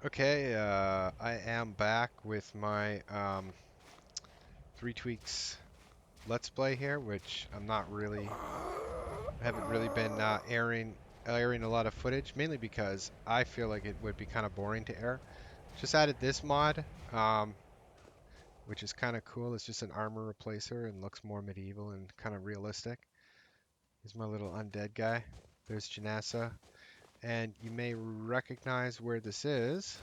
Okay, I am back with my 3Tweaks Let's Play here, which I haven't really been airing a lot of footage, mainly because I feel like it would be kind of boring to air. Just added this mod, um, which is kind of cool. It's just an armor replacer and looks more medieval and kind of realistic. Here's my little undead guy. There's Janassa, and you may recognize where this is,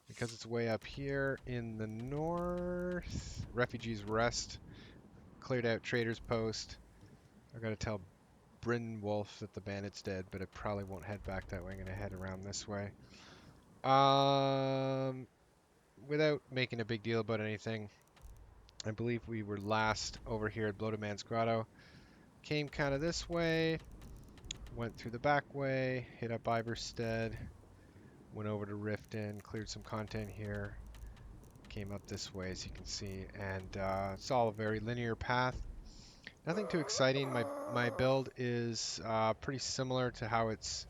because it's way up here in the north. Refugees Rest, cleared out Trader's Post. I gotta tell Bryn Wolf that the bandit's dead, but I probably won't head back that way. I'm gonna head around this way. Um, Without making a big deal about anything, I believe we were last over here at Bloated Man's Grotto. Came kind of this way, went through the back way, hit up Iverstead, went over to Riften, cleared some content here, came up this way as you can see, and it's all a very linear path. Nothing too exciting. My build is pretty similar to how it's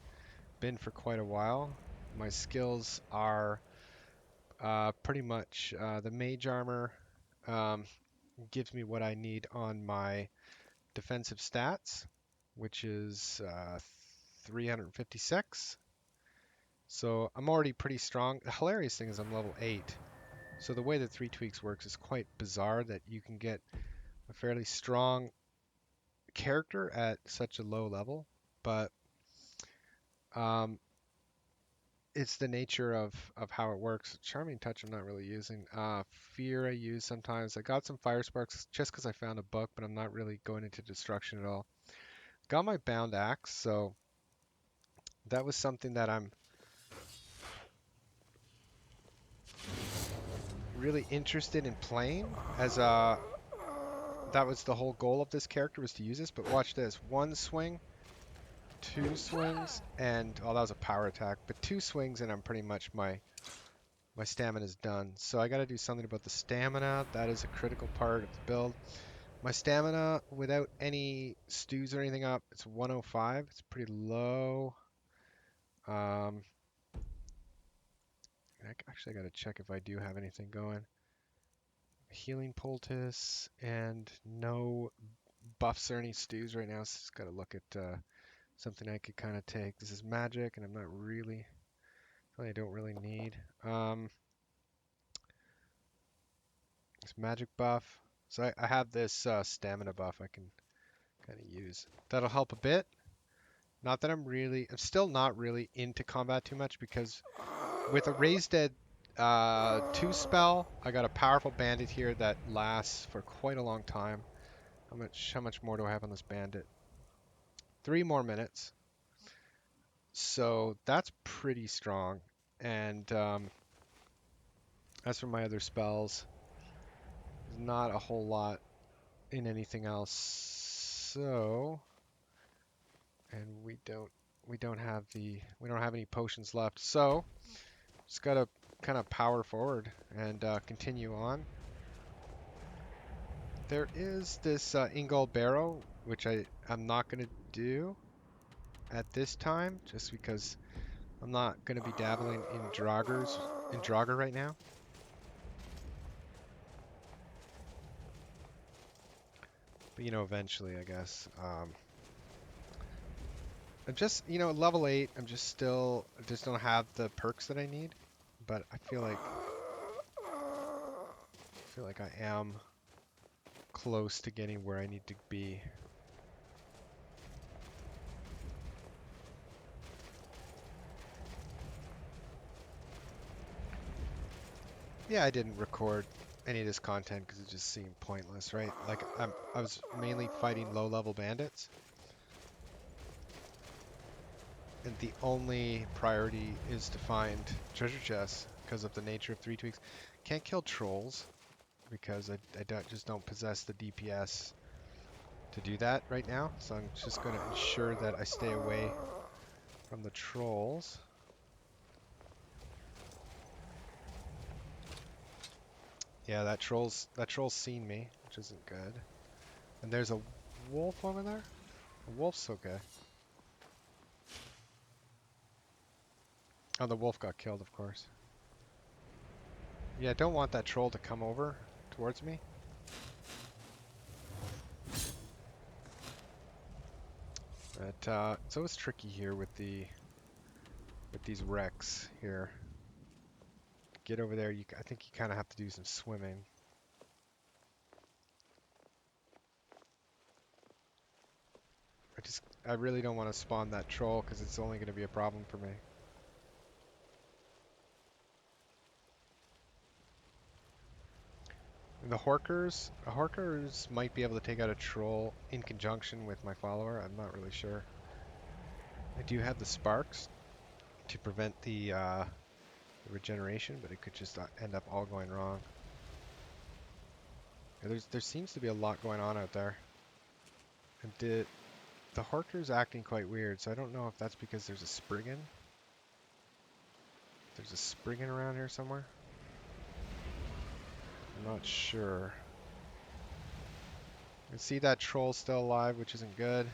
been for quite a while. My skills are pretty much the mage armor um, gives me what I need on my defensive stats, which is 356. So I'm already pretty strong. The hilarious thing is I'm level 8. So the way that 3Tweaks works is quite bizarre that you can get a fairly strong character at such a low level, but um, it's the nature of how it works. Charming Touch I'm not really using. Fear I use sometimes. I got some Fire Sparks just because I found a book, but I'm not really going into destruction at all. Got my Bound Axe, so that was something that I'm really interested in playing. As That was the whole goal of this character, was to use this. But watch this: one swing, two swings, and oh, that was a power attack. But two swings, and I'm pretty much my stamina is done. So I got to do something about the stamina. That is a critical part of the build. My stamina, without any stews or anything up, it's 105. It's pretty low. Um, Actually, I got to check if I do have anything going. Healing poultice and no buffs or any stews right now. So just got to look at something I could kind of take. This is magic, and I'm not really, I don't really need. This magic buff. So I have this stamina buff I can kind of use. That'll help a bit. Not that I'm still not really into combat too much because with a Raised Dead 2 spell, I got a powerful bandit here that lasts for quite a long time. How much more do I have on this bandit? 3 more minutes. So that's pretty strong. And as for my other spells, there's not a whole lot in anything else. So, and we don't have any potions left. So, just gotta kind of power forward and continue on. There is this Ingol Barrow, which I'm not gonna do at this time, just because I'm not gonna be dabbling in Draugr right now. But eventually, I guess. I'm just, level 8. I just don't have the perks that I need. But I feel like I am close to getting where I need to be. Yeah, I didn't record any of this content because it just seemed pointless, right? Like I was mainly fighting low-level bandits, and the only priority is to find treasure chests because of the nature of 3Tweaks. Can't kill trolls because just don't possess the DPS to do that right now. So I'm just going to ensure that I stay away from the trolls. Yeah, that troll's seen me, which isn't good. And there's a wolf over there. A wolf's okay. Oh, the wolf got killed, of course. Yeah, I don't want that troll to come over towards me. But it's always tricky here with these wrecks here. Get over there. I think you kind of have to do some swimming. I really don't want to spawn that troll because it's only going to be a problem for me. And the Horkers might be able to take out a troll in conjunction with my follower. I'm not really sure. I do have the sparks to prevent the regeneration, but it could just end up all going wrong. Yeah, there seems to be a lot going on out there. And the Horker's acting quite weird, so I don't know if that's because there's a Spriggan. There's a Spriggan around here somewhere. I'm not sure. You can see that troll still alive, which isn't good.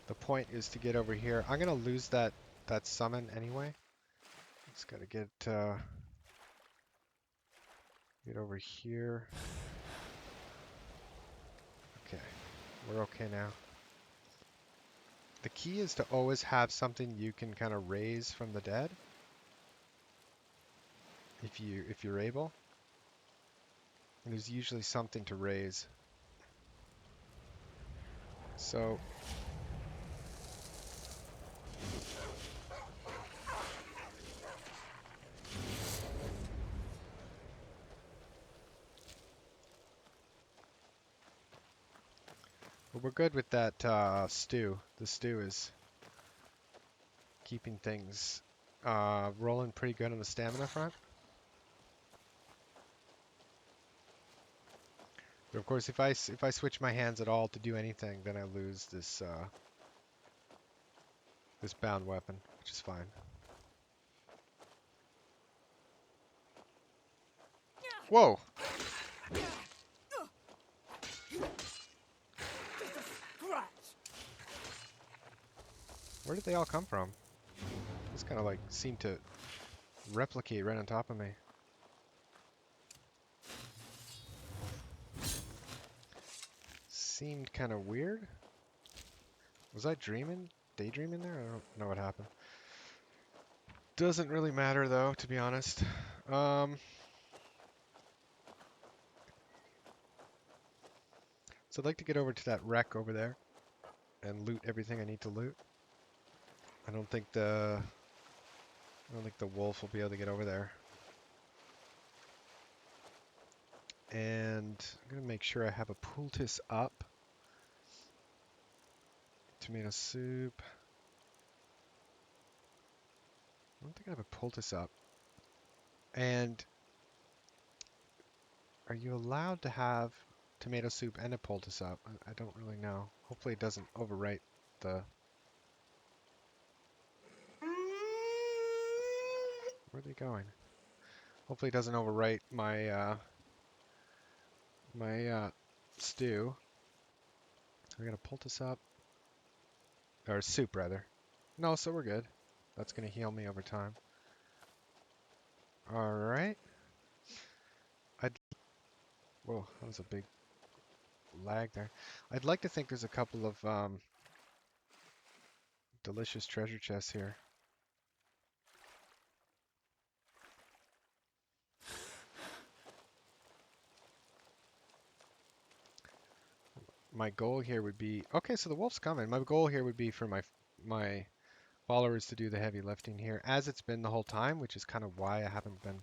The point is to get over here. I'm gonna lose that summon anyway. Just gotta get over here. Okay, we're okay now. The key is to always have something you can kind of raise from the dead, if you're able. And there's usually something to raise. So but we're good with that stew. The stew is keeping things rolling pretty good on the stamina front. But of course, if I switch my hands at all to do anything, then I lose this this bound weapon, which is fine. Whoa! Where did they all come from? Just kind of like seem to replicate right on top of me. Seemed kind of weird. Was I dreaming? Daydreaming there? I don't know what happened. Doesn't really matter though, to be honest. So I'd like to get over to that wreck over there and loot everything I need to loot. I don't think the wolf will be able to get over there. And I'm gonna make sure I have a poultice up. Tomato soup. I don't think I have a poultice up. And are you allowed to have tomato soup and a poultice up? I don't really know. Hopefully it doesn't overwrite the... Where are they going? Hopefully it doesn't overwrite my stew. We got a poultice up. Or soup, rather. No, so we're good. That's going to heal me over time. Alright. Whoa, that was a big lag there. I'd like to think there's a couple of delicious treasure chests here. My goal here would be... Okay, so the wolf's coming. My goal here would be for my followers to do the heavy lifting here, as it's been the whole time, which is kind of why I haven't been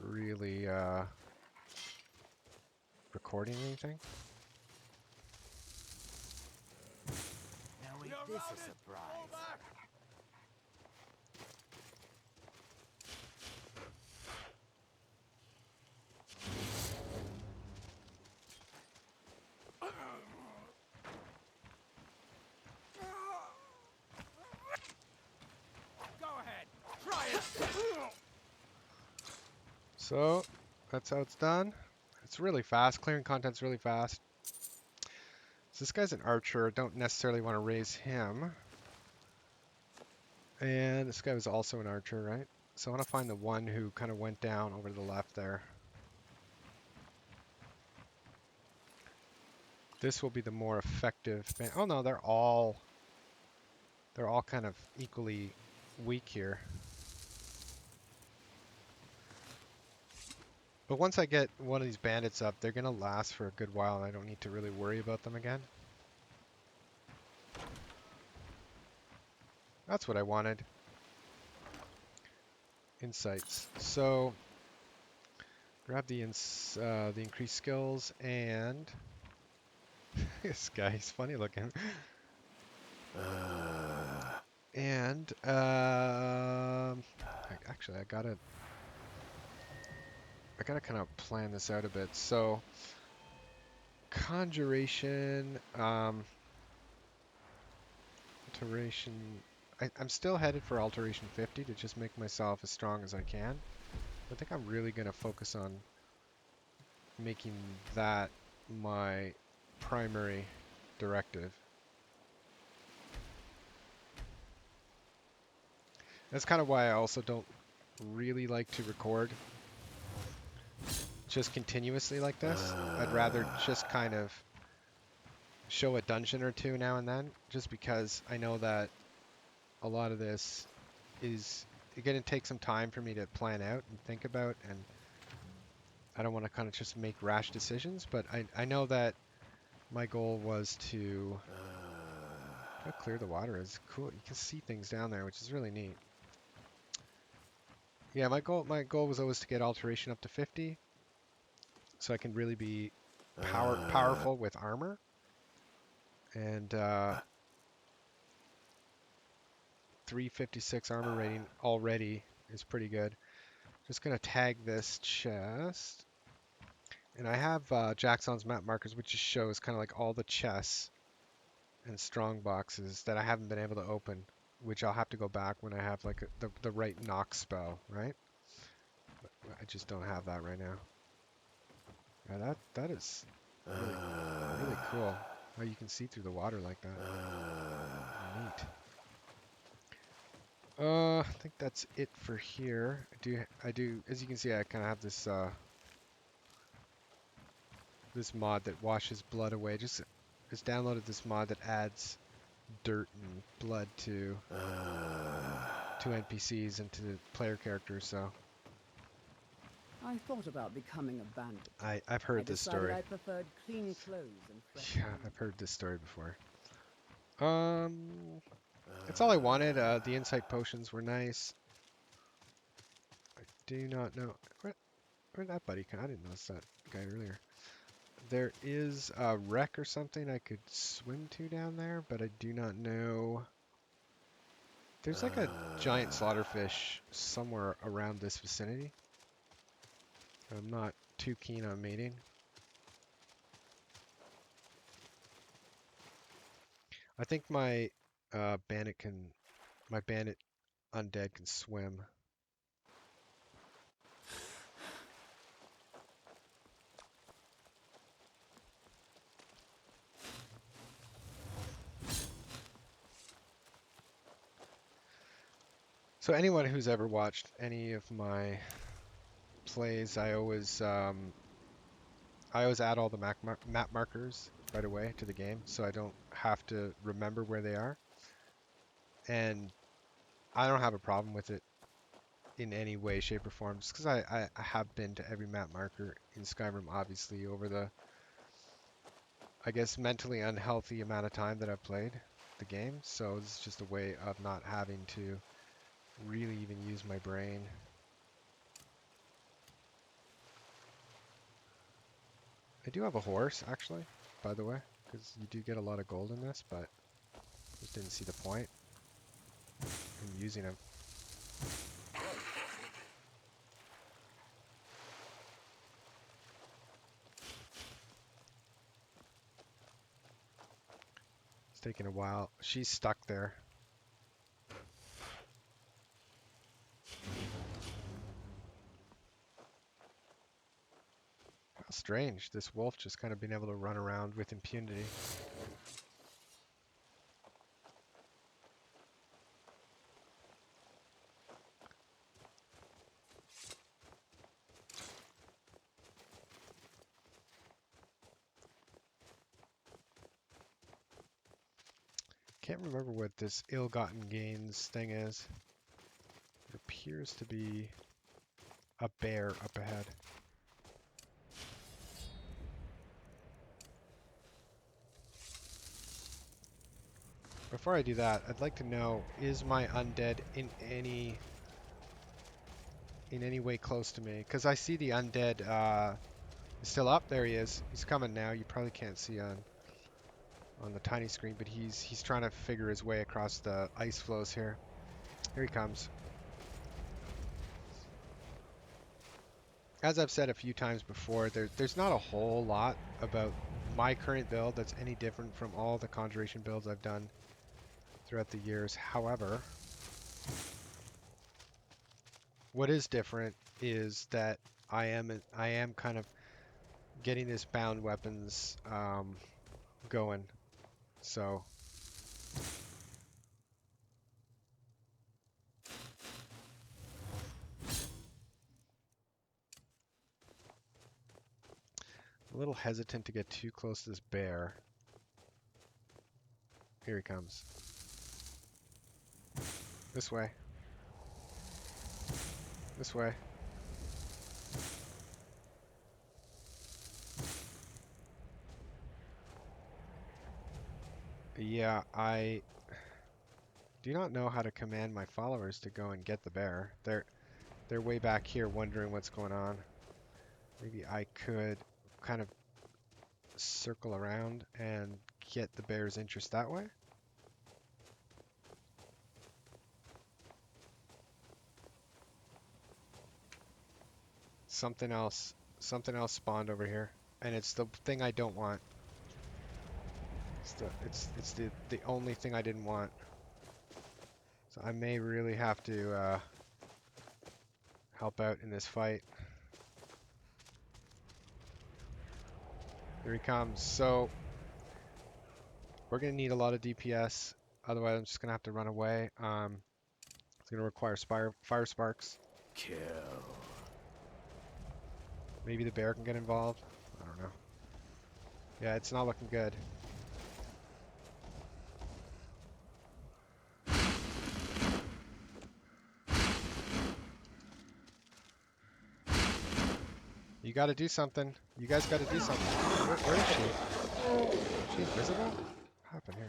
really recording anything. Now ain't this a surprise? Go ahead. So that's how it's done. It's really fast. Clearing content's really fast. So this guy's an archer. Don't necessarily want to raise him. And this guy was also an archer, right? So I want to find the one who kind of went down over to the left there. This will be the more effective. Oh no, they're all kind of equally weak here. But once I get one of these bandits up, they're gonna last for a good while, and I don't need to really worry about them again. That's what I wanted. Insights. So grab the increased skills and this guy, he's funny looking. And actually, I gotta kind of plan this out a bit. So conjuration, alteration. I'm still headed for alteration 50 to just make myself as strong as I can. I think I'm really gonna focus on making that my primary directive. That's kind of why I also don't really like to record just continuously like this. I'd rather just kind of show a dungeon or two now and then, just because I know that a lot of this is going to take some time for me to plan out and think about, and I don't want to kind of just make rash decisions, but I know that my goal was to how clear the water is. Cool. You can see things down there, which is really neat. Yeah, my goal was always to get alteration up to 50, so I can really be powerful with armor. And 356 armor rating already is pretty good. Just gonna tag this chest, and I have Jackson's map markers, which just shows kind of like all the chests and strong boxes that I haven't been able to open, which I'll have to go back when I have like the right knock spell, right? But I just don't have that right now. Yeah, that is really cool. How you can see through the water like that. Neat. I think that's it for here. I do, as you can see, I kind of have this this mod that washes blood away. Just downloaded this mod that adds dirt and blood to NPCs and to the player characters. So I thought about becoming a bandit. I've heard this story. I preferred clean clothes and fresh Yeah, money. I've heard this story before. That's all I wanted. The insight potions were nice. I do not know where'd that buddy come. I didn't notice that guy earlier. There is a wreck or something I could swim to down there, but I do not know. There's like a giant slaughterfish somewhere around this vicinity. I'm not too keen on meeting. I think my bandit undead can swim. So anyone who's ever watched any of my plays, I always add all the map markers right away to the game, so I don't have to remember where they are. And I don't have a problem with it in any way, shape, or form, just because I have been to every map marker in Skyrim, obviously, over the, I guess, mentally unhealthy amount of time that I've played the game. So it's just a way of not having to really even use my brain. I do have a horse, actually, by the way, because you do get a lot of gold in this, but just didn't see the point in using him. It's taking a while. She's stuck there. strange, this wolf just kind of being able to run around with impunity. Can't remember what this ill-gotten gains thing is. There appears to be a bear up ahead. Before I do that, I'd like to know, is my undead in any way close to me? Because I see the undead is still up. There he is. He's coming now. You probably can't see on the tiny screen, but he's trying to figure his way across the ice floes here. Here he comes. As I've said a few times before, there's not a whole lot about my current build that's any different from all the Conjuration builds I've done throughout the years. However, what is different is that I am kind of getting this bound weapons going. So a little hesitant to get too close to this bear. Here he comes. This way. This way. Yeah, I do not know how to command my followers to go and get the bear. They're way back here wondering what's going on. Maybe I could kind of circle around and get the bear's interest that way. Something else spawned over here, and it's the thing I don't want. It's the only thing I didn't want. So I may really have to help out in this fight. Here he comes. So we're gonna need a lot of DPS. Otherwise, I'm just gonna have to run away. It's gonna require fire sparks. Kill. Maybe the bear can get involved. I don't know. Yeah, it's not looking good. You gotta do something. You guys gotta do something. Where is she? Is she invisible? What happened here?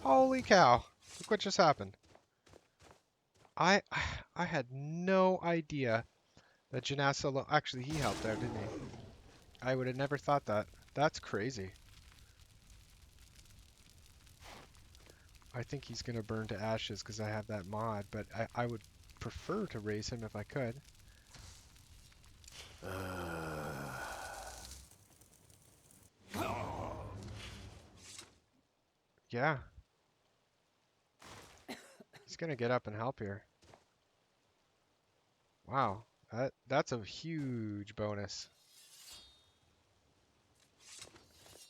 Holy cow. Look what just happened. I had no idea that Janassa... Actually, he helped out, didn't he? I would have never thought that. That's crazy. I think he's gonna burn to ashes because I have that mod, but I would prefer to raise him if I could. Yeah. He's gonna get up and help here. Wow. That's a huge bonus.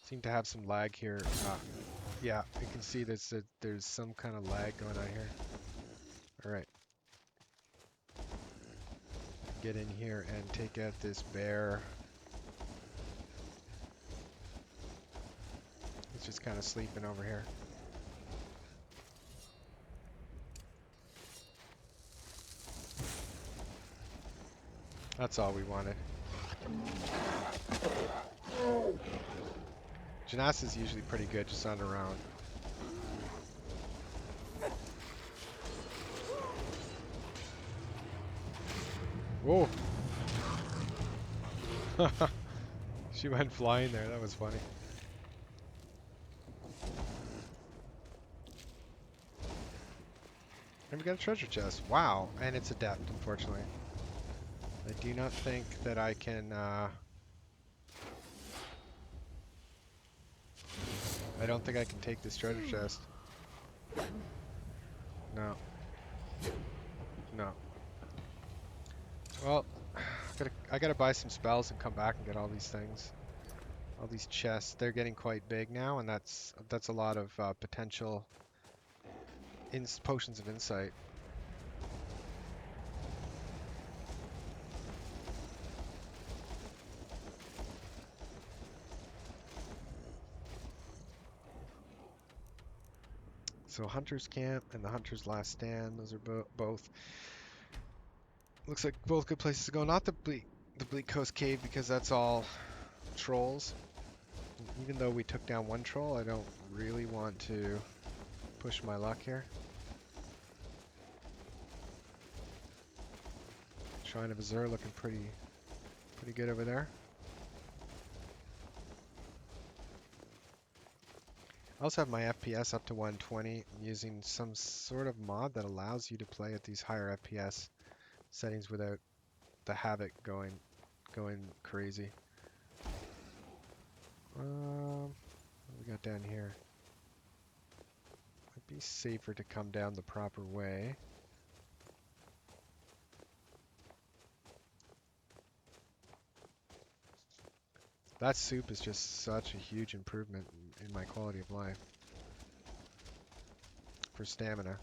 Seem to have some lag here. Yeah, you can see there's some kind of lag going on here. Alright. Get in here and take out this bear. He's just kind of sleeping over here. That's all we wanted. Janassa's usually pretty good just on her own. Whoa! She went flying there, that was funny. And we got a treasure chest. Wow, and it's adept, unfortunately. I do not think that I can, I don't think I can take this treasure chest. No. No. Well, I gotta buy some spells and come back and get all these things. All these chests. They're getting quite big now, and that's a lot of potential potions of insight. So Hunter's Camp and the Hunter's Last Stand, those are both. Looks like both good places to go. Not the Bleak Coast Cave, because that's all trolls. Even though we took down one troll, I don't really want to push my luck here. Shrine of Azur looking pretty good over there. I also have my FPS up to 120. I'm using some sort of mod that allows you to play at these higher FPS settings without the havoc going crazy. What do we got down here? Might be safer to come down the proper way. That soup is just such a huge improvement in my quality of life. For stamina.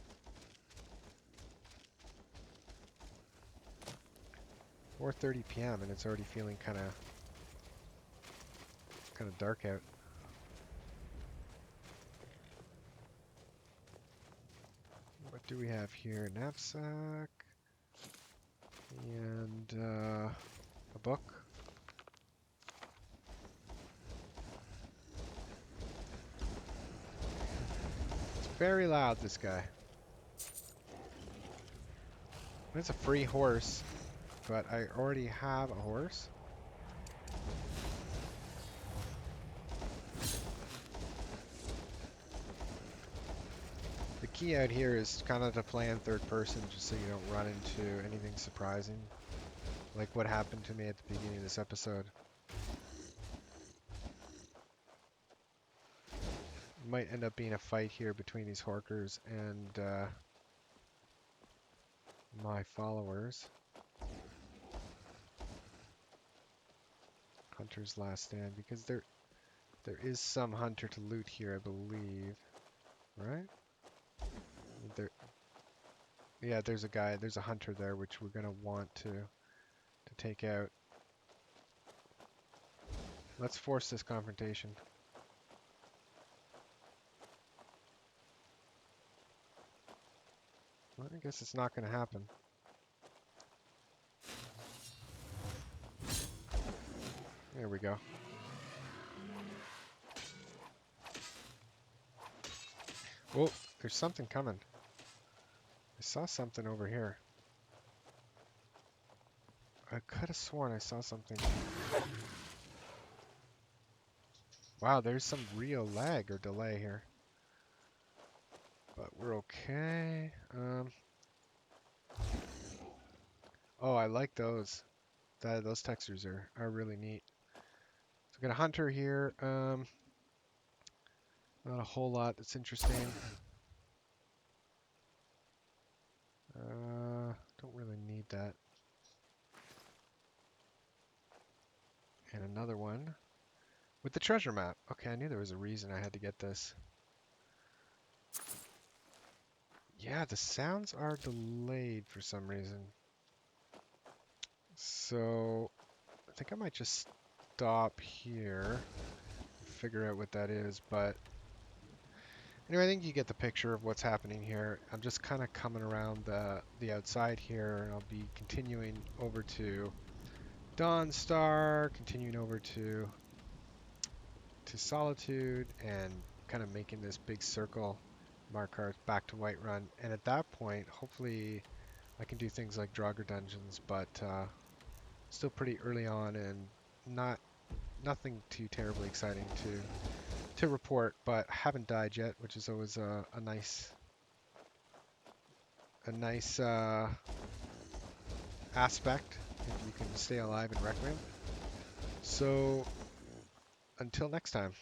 4:30 p.m. and it's already feeling kind of dark out. What do we have here? Knapsack and a book. It's very loud, this guy. It's a free horse, but I already have a horse. The key out here is kind of to play in third person, just so you don't run into anything surprising, like what happened to me at the beginning of this episode. Might end up being a fight here between these Horkers and my followers. Hunter's Last Stand, because there is some hunter to loot here, I believe. Right? Yeah, there's a hunter there, which we're gonna want to take out. Let's force this confrontation. Well, I guess it's not gonna happen. There we go. Oh, there's something coming. I saw something over here. I could have sworn I saw something. Wow, there's some real lag or delay here. But we're okay. Oh, I like those. Those textures are really neat. So we got a hunter here. Not a whole lot that's interesting. Don't really need that. And another one with the treasure map. Okay, I knew there was a reason I had to get this. Yeah, the sounds are delayed for some reason. So I think I might just stop here, figure out what that is, but anyway, I think you get the picture of what's happening here. I'm just kind of coming around the outside here, and I'll be continuing over to Dawnstar, continuing over to Solitude, and kind of making this big circle marker back to Whiterun. And at that point, hopefully I can do things like Draugr dungeons, but still pretty early on and nothing too terribly exciting to report, but haven't died yet, which is always a nice aspect if you can stay alive in Requiem. So until next time.